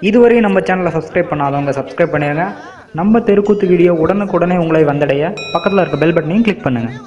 இதுவரை நம்ம சேனலை சப்ஸ்கிரைப் பண்ணாதவங்க சப்ஸ்கிரைப் பண்ணிடுங்க. நம்ம தெருக்கூத்து வீடியோ உடனுக்குடனே உங்களை வந்தடைய பக்கத்தில் இருக்க பெல் பட்டனையும் கிளிக் பண்ணுங்கள்.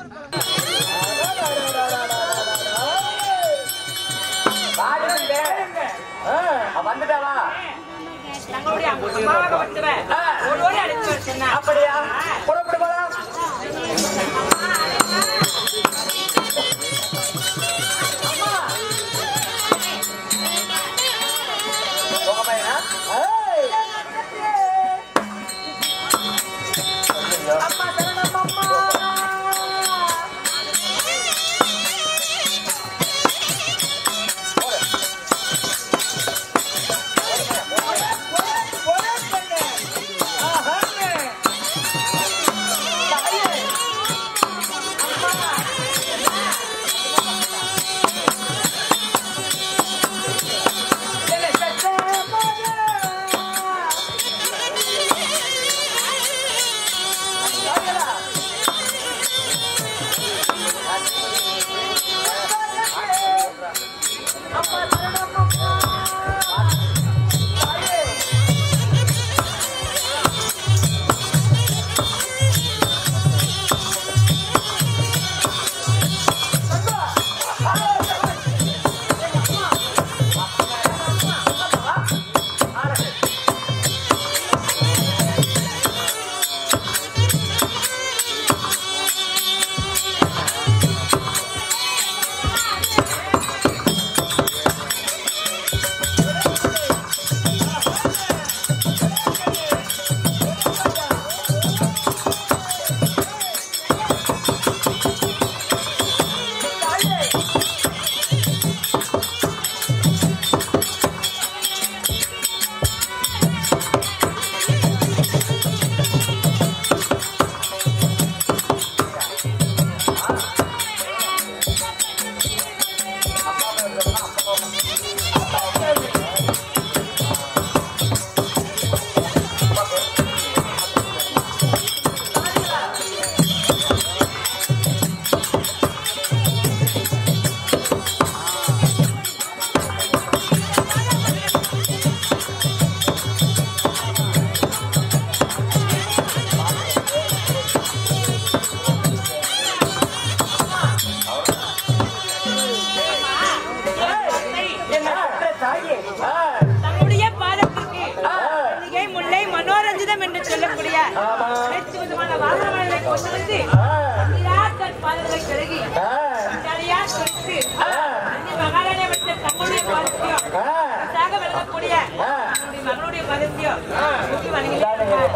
அப்படியா? தன்னுடைய பாதத்திற்கு மல்லிகை, முல்லை, மனோரஞ்சிதம் என்று சொல்லக்கூடிய அனைத்து விதமான வாசனைகளை கொண்டு வந்து தன் பாதங்களை கழுகி சரியா குறித்து மகாராணியை விட்டு தங்களுடைய பாதத்தையும் விளங்கக்கூடிய தன்னுடைய மகளுடைய பாதத்தையும் வணங்குகிறார்கள்.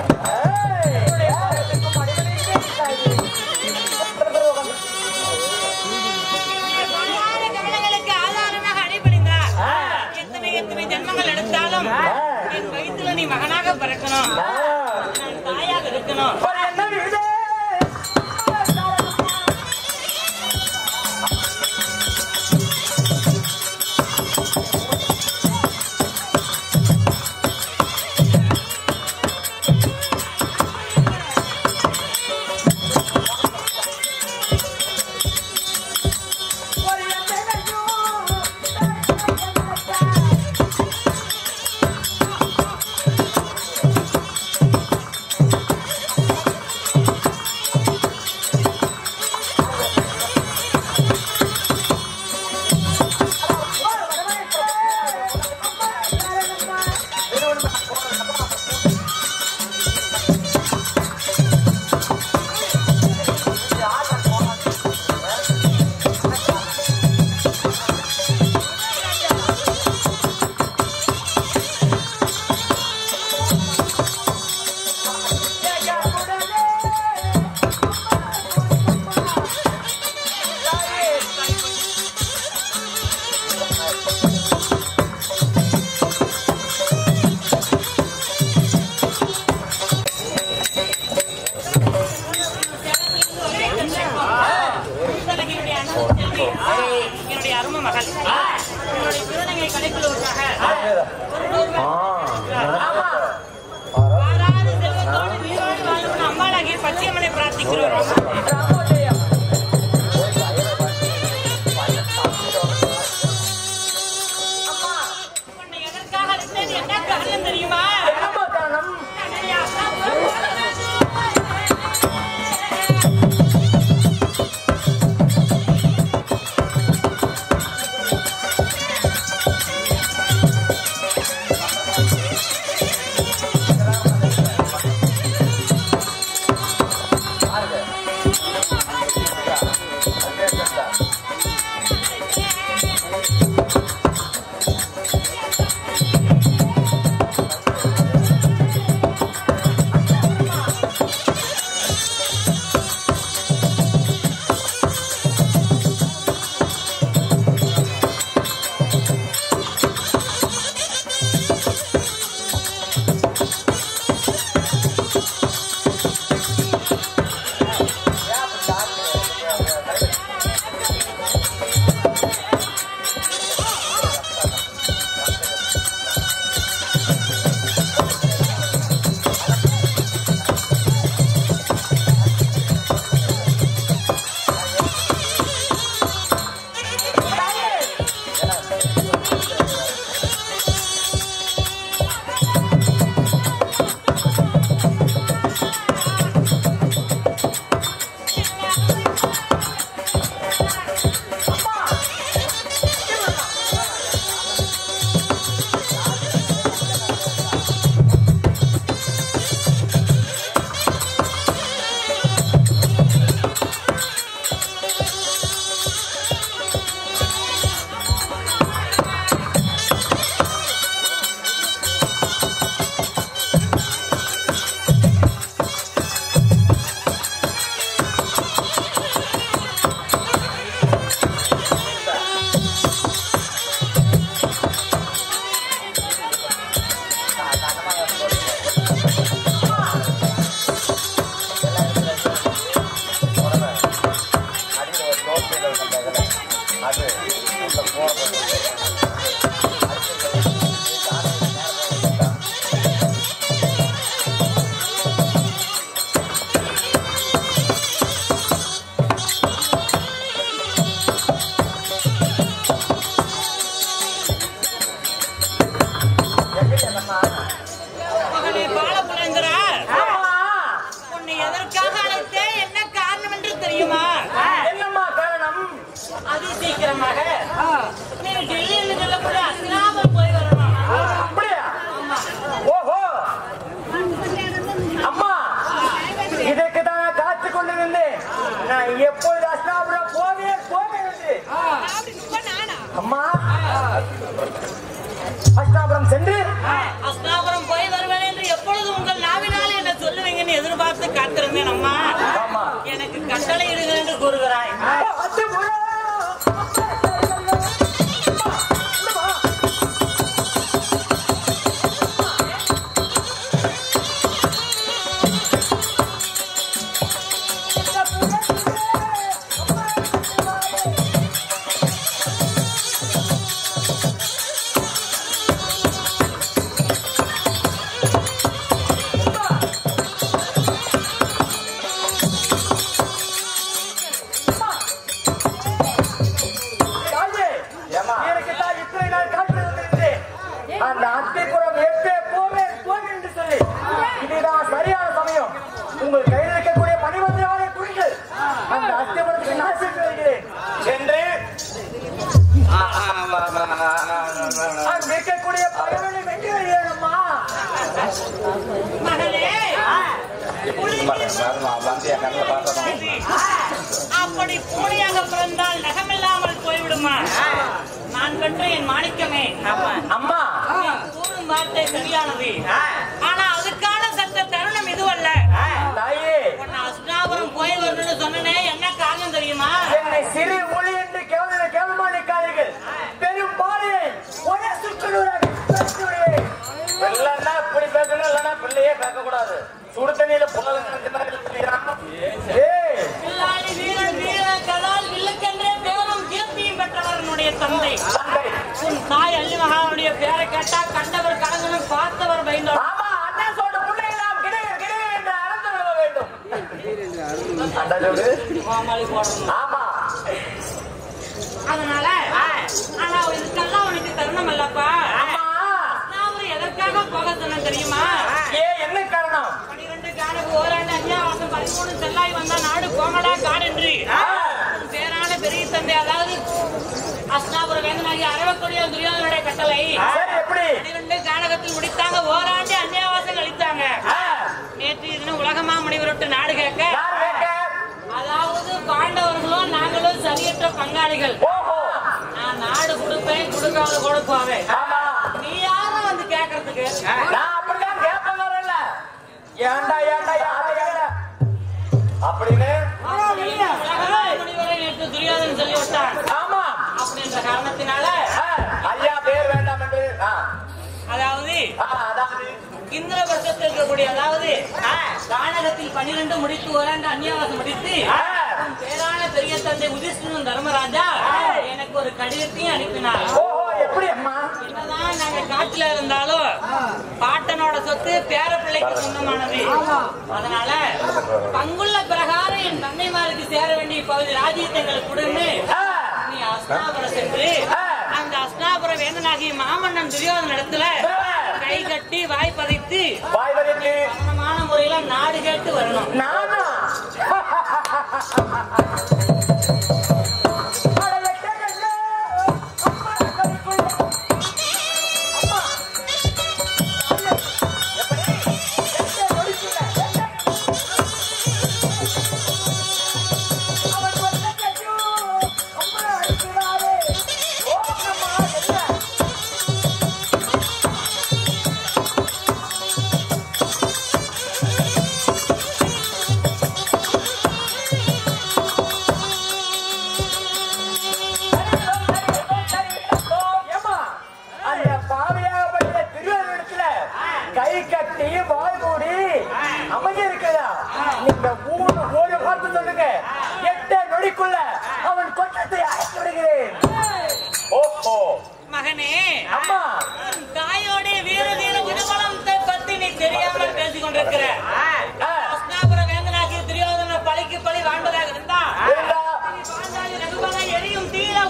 ஜென்மங்கள் எடுத்தாலும் என் வயிற்றுல நீ மகனாக பிறக்கணும், நான் தாயாக இருக்கணும். என்னுடைய அருமை மகள் என்னுடைய திருநங்கை கடைக்குழுவுக்காக செல்வத்தோடு வீரோடு வாழும் அம்பாளாகிய பச்சையம்மனை பிரார்த்திக்கிறோம். எதற்காக என்ன அது மகனே பாலபுரேந்திரா, உன்னை எதற்காக அழைத்தேன், என்ன காரணம் என்று தெரியுமா? என்னம்மா காரணம்? அது சீக்கிரமாக நீ டெல்லியில் சொல்லக்கூடிய அஸ்தினாபுரம் போய் வரணும். அப்படியா? ஆமா. ஓஹோ அம்மா, இதற்கு தான் காத்து கொண்டிருந்தேன். நான் எப்பொழுது அஸ்தினாபுரம் போவேன் என்று. அம்மா, அஸ்தினாபுரம் சென்று அஸ்தினாபுரம் போய் வருவேன் என்று எப்பொழுது உங்கள் நாவினால் என்ன சொல்லுவீங்கன்னு எதிர்பார்த்து காத்திருந்தேன். அம்மா, ஆமா. எனக்கு கட்டளை இடுங்கள் என்று கூறுகிறாய். அந்த அத்திபுரம் எப்பே போவேன் என்று சொல்லி இதுதான் சரியான சமயம். உங்கள் கையில் இருக்கக்கூடிய பணிவந்திரவாளை குறிங்கள். அந்த அத்திபுரத்துக்கு நான் சென்று வருகிறேன் என்று அங்கு இருக்கக்கூடிய பகைவனை வெற்றி வருகிறேனம்மா. மகளே, அப்படி பூனையாக பிறந்தால் நகமில்லாமல் போய்விடுமா? நான் பெற்ற என் மாணிக்கமே, அம்மா, கூறும் வார்த்தை சரியானது. ஆனா அதுக்கான சட்ட தருணம் இதுவல்ல. தாயே, உன்னை அஸ்தினாபுரம் போய் வரணும்னு சொன்னனே, என்ன காரணம் தெரியுமா? என்னை சிறு மொழி என்று கேவலமா நிற்காதீர்கள். பெரும் பாறையை ஒரே சுற்றுலூராக இல்லைன்னா இப்படி பேசணும், இல்லைன்னா பிள்ளையே பேச கூடாது. சுடு தண்ணியில பிள்ளாடி வீரன் வீரன் கதால் வில்லுக்கென்றே பேரும் கீர்த்தியும் பெற்றவர்களுடைய தந்தை. உன் தாய் அல்லி மகாவுடைய பேரை கேட்டா கண்டவர் கடந்தவன் பார்த்தவர் பயந்தவர். ஆமா, அண்ணன் சொல்ற பிள்ளைகளாம் கிடையாது என்று அறந்து விட வேண்டும். கோமாளி போடணும். ஆமா, அதனால ஆனா இதுக்கெல்லாம் உனக்கு தருணம் அல்லப்பா. நான் எதற்காக போக சொன்னேன் தெரியுமா? என்ன காரணம்? 12 காணுக்கு ஓராண்டு அஞ்சாவாசம் 13 செல்லாய் வந்தா நாடு கோமடா காடென்று பேரான பெரிய தந்தை, அதாவது அஸ்தினாபுர வேந்தனாகிய அரவக்கூடிய துரியோதனுடைய கட்டளை. எப்படி 12 கானகத்தில் முடித்தாங்க, ஓராண்டு அந்நியாவாசம் கழித்தாங்க. நேற்று தினம் உலகமா முனிவருட்டு நாடு கேட்க, அதாவது பாண்டவர்களும் நாங்களும் சரியற்ற பங்காளிகள். நான் நாடு கொடுப்பேன், கொடுக்காத கொடுப்பாவே. நீ யாரும் வந்து கேட்கறதுக்கு? நான் அப்படிதான் கேட்பேன். ஏண்டா அப்படின்னு முனிவரை நேற்று துரியோதனன் சொல்லி விட்டான். ஆமா, அப்படின்ற காரணத்தினால ஐயா பேர் வேண்டாம் என்று, அதாவது அதாவது இந்திரபட்சத்தில் இருக்கக்கூடிய, அதாவது கானகத்தில் 12 முடித்து ஓராண்டு அந்நியாவாசம் முடித்து பேரான பெரிய தந்தை உதிஷ்ணன் தர்மராஜா எனக்கு ஒரு கடிதத்தையும் அனுப்பினார். எப்படி அம்மா? என்னதான் நாங்க காட்டுல இருந்தாலும் பாட்டனோட சொத்து பேரப்பிள்ளைக்கு சொந்தமானது. அதனால பங்குள்ள பிரகாரம் என் தந்தைமாருக்கு சேர வேண்டிய பகுதி ராஜ்யத்தை எங்களுக்கு கொடுன்னு நீ அஸ்தினாபுரம் சென்று அந்த அஸ்தினாபுர வேந்தனாகிய மாமன்னன் துரியோதன இடத்துல கை கட்டி வாய் பதைத்து பணமான முறையில நாடு கேட்டு வரணும். நீங்க ஒரு பார்த்து சொல்லுங்க. 8 நொடிக்குள்ள அவன்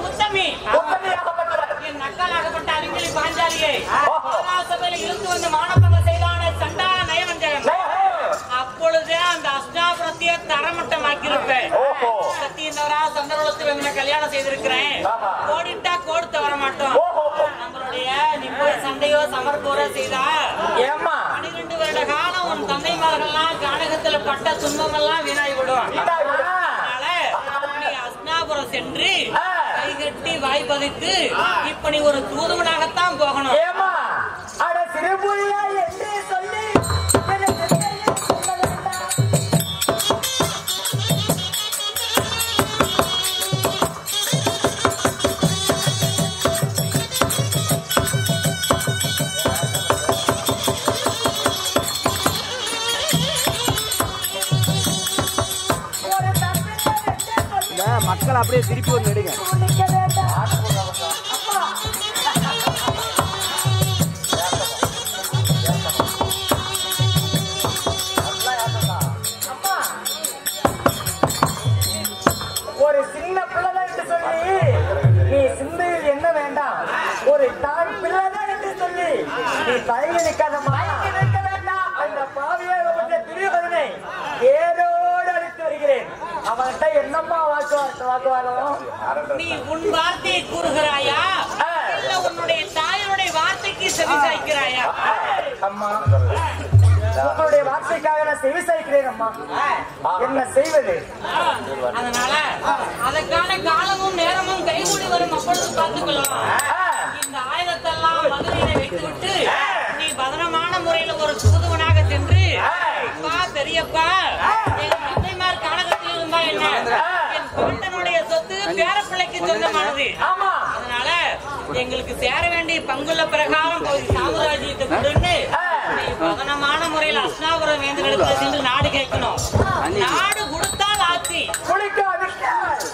உத்தமி உத்தமியாகப்பட்டவர். என் நக்கலாகப்பட்ட அறிஞலி பாஞ்சாலியை சபையில இருந்து வந்து மானபங்கம் செய்தான சண்டான நயவஞ்சகன். அப்பொழுதே அந்த அஷ்டாபுரத்தையே தரமட்டமாக்கியிருப்பேன். சத்தியந்தவரா சந்தர்வத்து இவங்களை கல்யாணம் செய்திருக்கிறேன். கோடிட்டா கோடுத்து வர மாட்டோம். நம்மளுடைய நிம்மதி சண்டையோ சமர்ப்போரோ செய்தா 12 வருட காலம் உன் தந்தைமார்கள்லாம் கானகத்துல பட்ட துன்பமெல்லாம் வீணாகிவிடும். அதனால நீ அஸ்னாபுரம் சென்று கைகட்டி வாய் பதித்து இப்ப நீ ஒரு தூதுவனாகத்தான் போகணும். மக்கள் அப்படியே திருப்பி வந்து எடுங்க. ஒரு சின்ன பிள்ளைதான் என்று சொல்லி நீ சிந்தையில் என்ன வேண்டாம். ஒரு தான் பிள்ளைதான் என்று சொல்லி நீ தயங்கி நிற்காதம்மா. அந்த பாவியாகப்பட்ட துரியோதனை ஏதோடு அடித்து வருகிறேன். அவன்கிட்ட என்னம்மா வாக்குவாதம்? நீ உன் வார்த்தையை கூறுகிறாயா இல்ல உன்னுடைய தாயனுடைய வார்த்தைக்கு செவி சாய்க்கிறாயா? அம்மா உங்களுடைய வார்த்தைக்காக நான் செவி சாய்க்கிறேன் அம்மா. என்ன செய்வது? அதனால அதற்கான காலமும் நேரமும் கைகூடி வரும் அப்பொழுது பார்த்துக் கொள்ளலாம். இந்த ஆயுதத்தெல்லாம் மதுரையில வைத்துவிட்டு நீ பதனமான முறையில ஒரு தூதுவனாக சென்று பெரியப்பா என் தந்தைமார் கானகத்தில் இருந்தா என்ன என் பாட்டனுடைய சொத்து பேரப்பிள்ளைக்கு சொந்தமானது. அதனால எங்களுக்கு சேர வேண்டிய பங்குள்ள பிரகாரம் போய் சாம்ராஜ்யத்தை கொடுன்னு நீ பதனமான முறையில் அஸ்னாபுரம் வேந்தர்களுக்கு சென்று நாடு கேட்கணும். நாடு கொடுத்தால் ஆட்சி,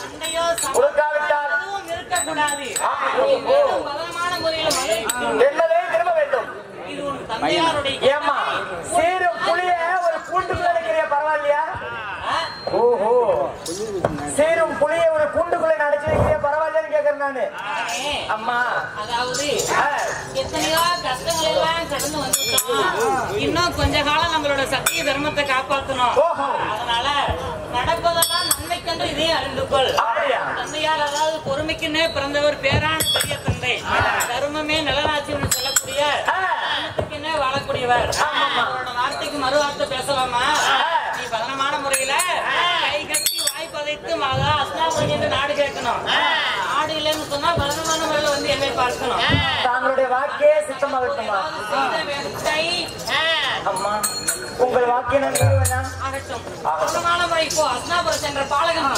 சண்டையோ எதுவும் இருக்கக்கூடாது. பதனமான முறையில் திரும்ப வேண்டும். இது உன் தந்தையாருடைய சேரும் புளிய ஒரு கூண்டுக்குள்ள நினைக்கிறியா? பரவாயில்லையா? ஓஹோ, சேரும் புளிய ஒரு கூண்டுக்குள்ள நினைச்சு வைக்கிறியா? பரவாயில்லையான்னு கேக்குறேன் நானு. அம்மா அதாவது எத்தனையோ கஷ்டங்கள் எல்லாம் கடந்து வந்துட்டோம். இன்னும் கொஞ்ச காலம் நம்மளோட சத்திய தர்மத்தை காப்பாற்றணும். அதனால நடப்பதெல்லாம் நன்மைக்கென்று இதே அறிந்து கொள். தந்தையார் அதாவது பொறுமைக்குன்னே பிறந்தவர் பேரான பெரிய தந்தை. தர்மமே நிலநாட்சின்னு சொல்லக்கூடிய தர்மத்துக்குன்னே வாழக்கூடியவர். அவரோட வார்த்தைக்கு மறு வார்த்தை பேசலாமா? நீ பதனமான முறையில கை கட்டி வாய் பதைத்து அஸ்னாபுரம் நாடு கேட்கணும். நாடு இல்லைன்னு சொன்னா பதனமான முறையில வந்து என்னை பார்க்கணும். தாங்களுடைய வாக்கே சித்தமாகட்டுமா? அம்மா உங்கள் வாக்கிய ஆகட்டும். பதனமான முறை இப்போ அஸ்னாபுரம் சென்ற பாலகன்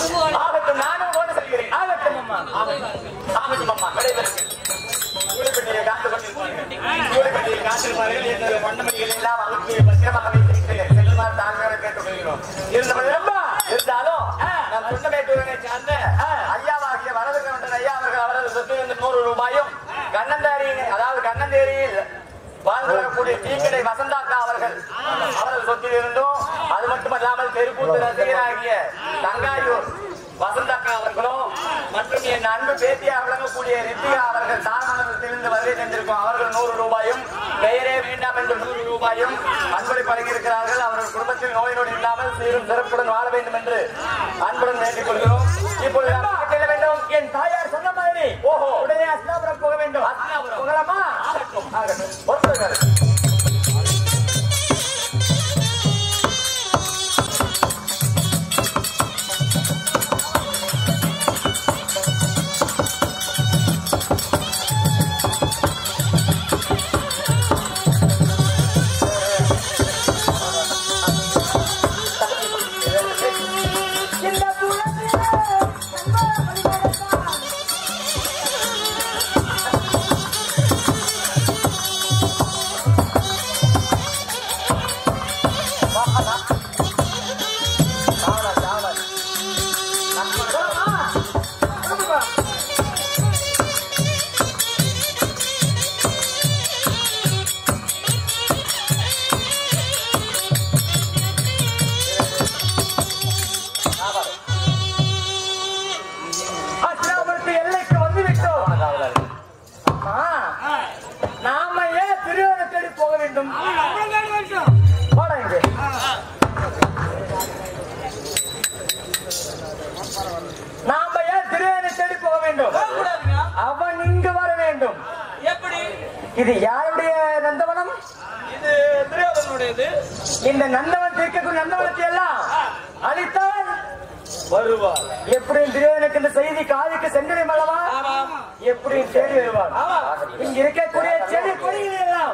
ஆகட்டும். நானும் ஓட சொல்கிறேன். ஆகட்டும் அம்மா. ஆகட்டும் அம்மா. இருந்தாலும் நான் சொன்னமேட்டூரனை சார்ந்த ஐயாவாகிய வரதகவுண்டர் ஐயா அவர்கள் அவரது சொத்து 100 ரூபாயும் கண்ணந்தேரியில் வாழ்ந்து வரக்கூடிய டீக்கடை வசந்தாக்கா அவர்கள் அவரது சொத்தில் இருந்தும், அது மட்டுமல்லாமல் தெருக்கூத்து ரசிகராகிய தங்காயூர் வசந்தாக்கா அவர்களும் மற்றும் என் அன்பு பேத்தியாக விளங்கக்கூடிய ரித்திகா அவர்கள் தாரமணத்திலிருந்து வருகை தந்திருக்கும் அவர்கள் 100 ரூபாயும், பெயரே வேண்டாம் என்று 100 ரூபாயும் அன்புரை பழகியிருக்கிறார்கள். அவர்கள் குடும்பத்தில் நோய் நொடி இல்லாமல் சீரும் சிறப்புடன் வாழ வேண்டும் என்று அன்புடன் வேண்டிக் கொள்கிறோம். இப்பொழுது செல்ல வேண்டும். என் தாயார் சொன்ன மாதிரி உடனே அஸ்னாபுரம் போக வேண்டும். அஸ்னாபுரம் போகலாமா? ஆகட்டும் ஆகட்டும். பொறுத்துங்கள். வேண்டும். போடா இங்க. நாம ஏன் திரையனை தேடி போக வேண்டும்? அவன் இங்கு வர வேண்டும். எப்படி? இது யாருடைய நந்தவனம்? இது துரியோதனனுடையது. இந்த நந்தவன் தீர்க்கக்கூடிய நந்தவனத்தை எல்லாம் அழித்தால் வருவார். எப்படி துரியோதனுக்கு இந்த செய்தி காதுக்கு சென்றதை அல்லவா? எப்படி தேடி வருவார்? இங்க இருக்கக்கூடிய செடி கொடிகளை எல்லாம்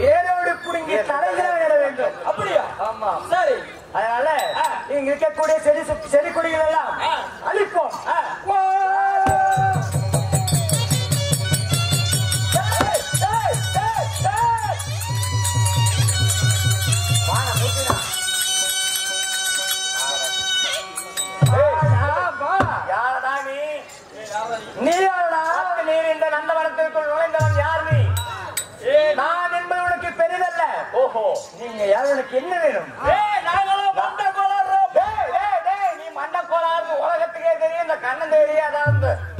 வேரோடு புடுங்கி தலைகளை விட வேண்டும். அப்படியா? ஆமா. சரி. அதனால இங்க இருக்கக்கூடிய செடி கொடிகள் எல்லாம் அழிப்போம். நீர் இந்த நந்தவனத்திற்குள் நுழைந்தவன் யார்? நீ நான் என்பது உனக்கு பெரிதல்ல. ஓஹோ, நீங்க யார்? உனக்கு என்ன வேணும்? நீ மண்ட கோளாறு உலகத்துக்கே தெரியும். இந்த கண்ணன் தெரியாத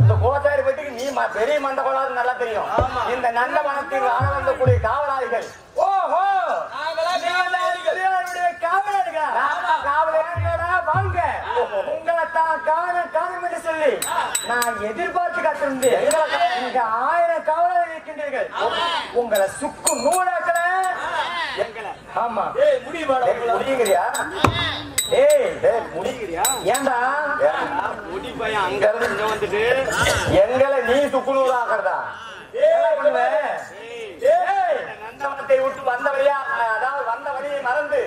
இந்த கோத்தாரி பட்டிக்கு நீ பெரிய மண்ட கோளாறு நல்லா தெரியும். இந்த நந்தவனத்தில் ஆன வந்தக்கூடிய காவலாளிகள். ஓஹோ, காவலர்களா வாங்க. உங்களை தான் காணும் என்று சொல்லி நான் எதிர்பார்த்து காத்திருந்தேன். இங்க 1000 காவலர்கள் இருக்கின்றீர்கள். உங்களை சுக்கு நூலாக்கல. ஆமா, முடியுங்கிறியா? முடியுங்கிறியா? ஏண்டா முடி பையன் அங்க இருந்து வந்துட்டு எங்களை நீ சுக்கு நூலாக்குறதா? நந்தவனத்தை விட்டு வந்த வழியா, அதாவது வந்த வழியை மறந்து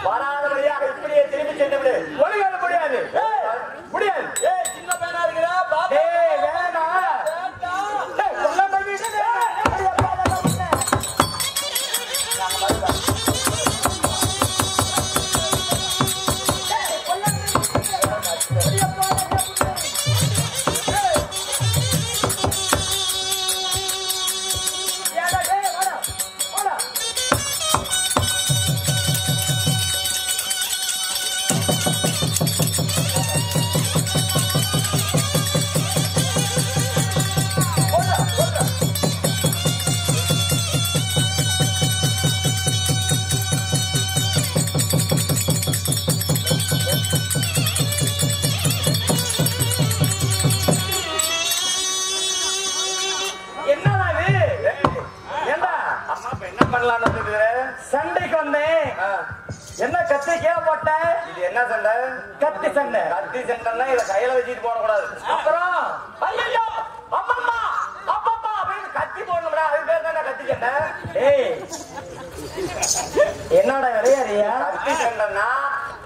வராத வழியாக இப்படியே திரும்பி சென்று விடு. ஒளிகால முடியாது, முடியாது. சின்ன பையனா இருக்கிறா சண்டைக்கு வந்தேன். என்ன கத்தி கீழே போட்ட? இது என்ன சண்டை? கத்தி சண்டை. கத்தி சண்டைன்னா இதை கையில வச்சுட்டு போடக்கூடாது. அப்புறம் ஐயோ அம்மம்மா அப்பப்பா அப்படின்னு கத்தி போடணும்டா. அது பேர் தானே கத்தி சண்டை. ஏய், என்னடா விளையாடியா? கத்தி சண்டைன்னா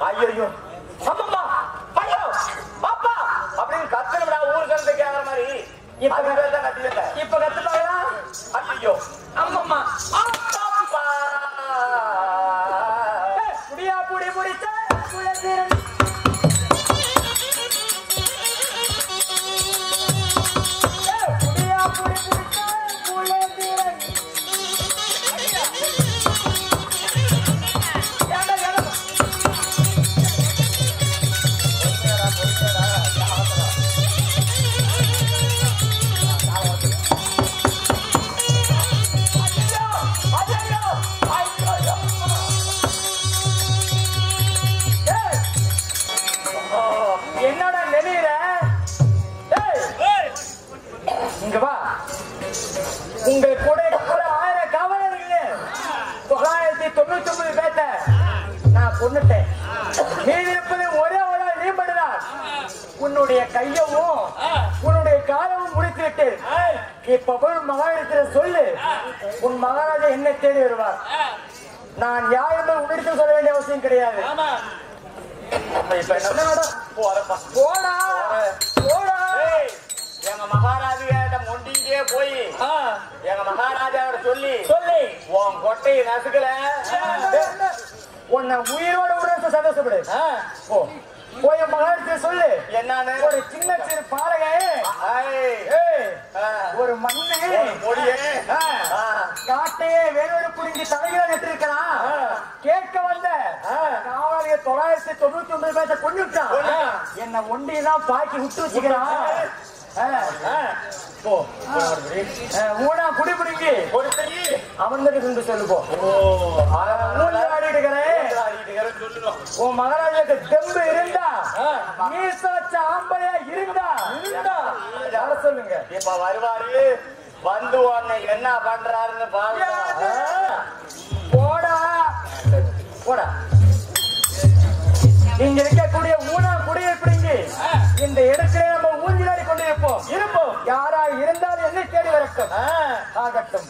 ஐயோ அம்மம்மா ஐயோ அப்பா அப்படின்னு கத்தணும்டா. ஊர் சண்டை கேக்குற மாதிரி. இப்ப பேர் தான் கத்தி சண்டை. இப்ப கத்துட்டாங்களா? ஐயோ அம்மம்மா புடியா புடி புடிச்ச குலதீரன். புடியா புடி புடிச்ச குலதீரன். என்னடா நெளிற? இங்க வா. உங்க கூட 1000 காவலர்கள் 999 பேட்ட நான் கொன்னுட்டேன். மீதி இருப்பது ஒரே ஒரு நீ மட்டும்தான். உன்னுடைய கையவும் உன்னுடைய காலமும் முடித்துவிட்டு இப்ப போய் மகாராஜத்தில் சொல்லு. உன் மகாராஜா என்ன தேடி வருவார். நான் யார் என்று உன்னிடத்தில் சொல்ல வேண்டிய அவசியம் கிடையாது. போடா போடா. எங்க மகாராஜா மொண்டிங்கே போய் எங்க மகாராஜா சொல்லி உன் கொட்டையை நசுக்கல உன்னை உயிரோட விட சந்தோஷப்படு. போய் மகாராஜா சொல்லு. என்னன்னு? ஒரு சின்ன சிறு பாலகை ஒரு மண்ணு காட்டையே வேறொரு புரிஞ்சு தலைகளை நட்டிருக்கலாம். கேட்க வந்த காவலிய 999 பேச கொண்டு விட்டான். என்ன ஒண்டியெல்லாம் பாக்கி விட்டு வச்சுக்கிறான். ஊனா குடி பிடிங்கி கொடுத்தீங்க அமர்ந்துட்டு சென்று சொல்லுப்போ. உன் மகாராஜாக்கு தெம்பு இருந்தா மீச வச்ச ஆம்பளையா இருந்தா சொல்லுங்க. இப்ப வருவாரு வந்து உன்னை என்ன பண்றாருன்னு பாருங்க. போடா போடா. இங்க இருக்கக்கூடிய ஊனா குடியிருப்பீங்க இந்த இடத்துல நம்ம ஊஞ்சிலாடி கொண்டு இருப்போம். யாரா இருந்தாலும் என்ன தேடி வரட்டும் ஆகட்டும்.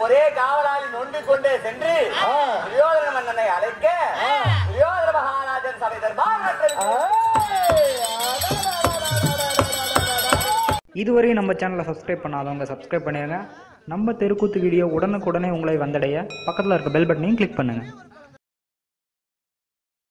ஒரே காவலாளி நொண்டி கொண்டே சென்று துரியோதன மன்னனை அழைக்க துரியோதன மகாராஜன் சபை தர்பார். இதுவரை நம்ம சேனலை சப்ஸ்கிரைப் பண்ணாதவங்க சப்ஸ்கிரைப் பண்ணிடுங்க. நம்ம தெருக்கூத்து வீடியோ உடனுக்குடனே உங்களை வந்தடைய பக்கத்தில் இருக்க பெல் பட்டனையும் கிளிக் பண்ணுங்கள்.